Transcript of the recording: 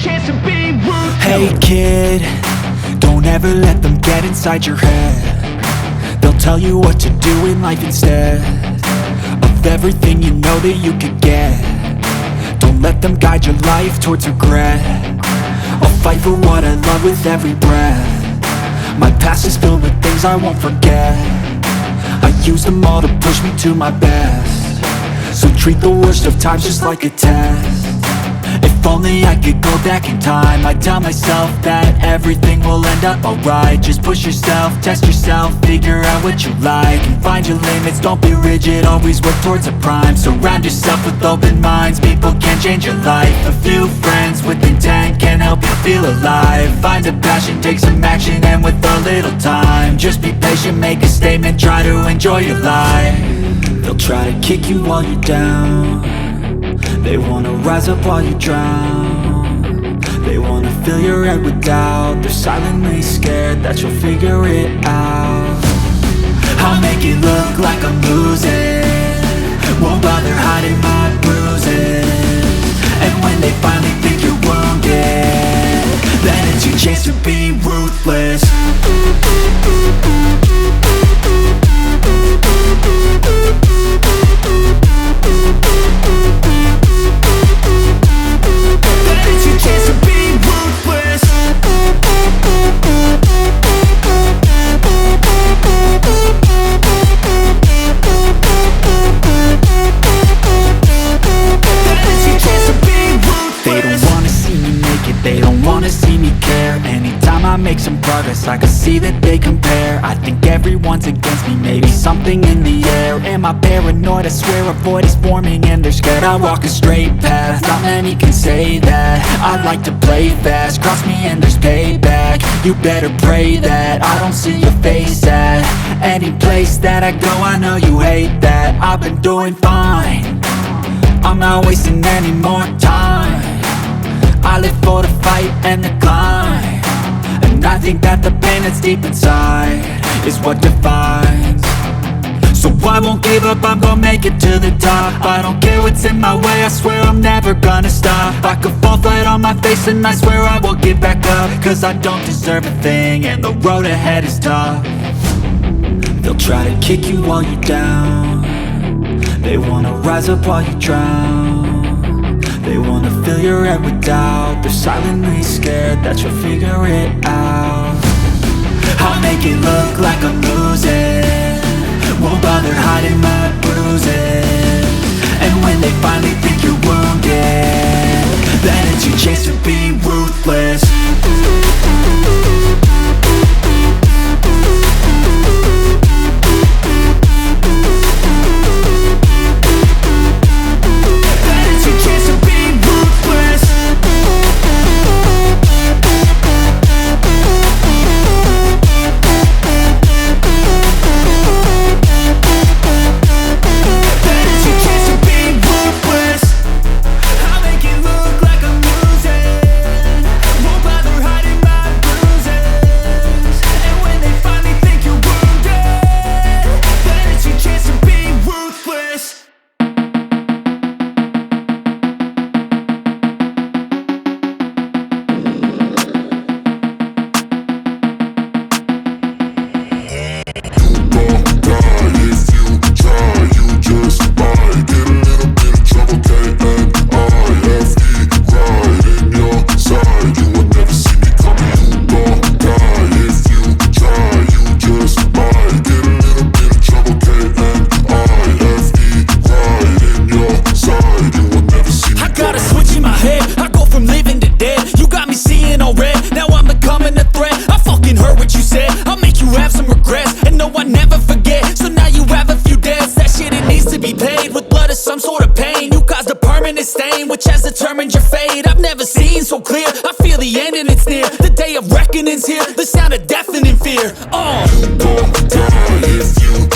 chance to be ruthless. Hey kid, don't ever let them get inside your head. They'll tell you what to do in life instead of everything you know that you could get. Don't let them guide your life towards regret. I'll fight for what I love with every breath. My past is filled with things I won't forget. I use them all to push me to my best. So treat the worst of times just like a test. If only I could go back in time, I'd tell myself that everything will end up alright. Just push yourself, test yourself, figure out what you like, and find your limits, don't be rigid, always work towards a prime. Surround yourself with open minds, people can change your life. A few friends with intent can help you feel alive. Find a passion, take some action, and with a little time, just be patient, make a statement, try to enjoy your life. They'll try to kick you while you're down. They wanna rise up while you drown. They wanna fill your head with doubt. They're silently scared that you'll figure it out. I'll make it look like I'm losing, won't bother hiding my bruises. And when they finally think you're wounded, then it's your chance to be ruthless. Chance to be ruthless. They don't wanna see me make it, they don't wanna see me care. Anytime I make some progress, I can see that they compare. I think everyone's against me, maybe something in the air. Am I paranoid? I swear a void is forming and they're scared I walk a straight path. Not many can say that. I like to play fast, cross me and there's payback. You better pray that I don't see your face at any place that I go. I know you hate that. I've been doing fine, I'm not wasting any more time. I live for the fight and the climb, and I think that the pain that's deep inside is what defines. So I won't give up, I'm gonna make it to the top. I don't care what's in my way, I swear I'm never gonna stop. I could fall flat on my face and I swear I will get back up, cause I don't deserve a thing and the road ahead is tough. They'll try to kick you while you're down. They wanna rise up while you drown. They wanna fill your head with doubt. They're silently scared that you'll figure it out. I'll make it look like I'm losing, won't bother hiding my bruises. And when they finally think you're wounded, then it's your chance to be ruthless. Some sort of pain, you caused a permanent stain, which has determined your fate. I've never seen so clear, I feel the end and it's near. The day of reckoning's here, the sound of deafening fear. You gon' die if you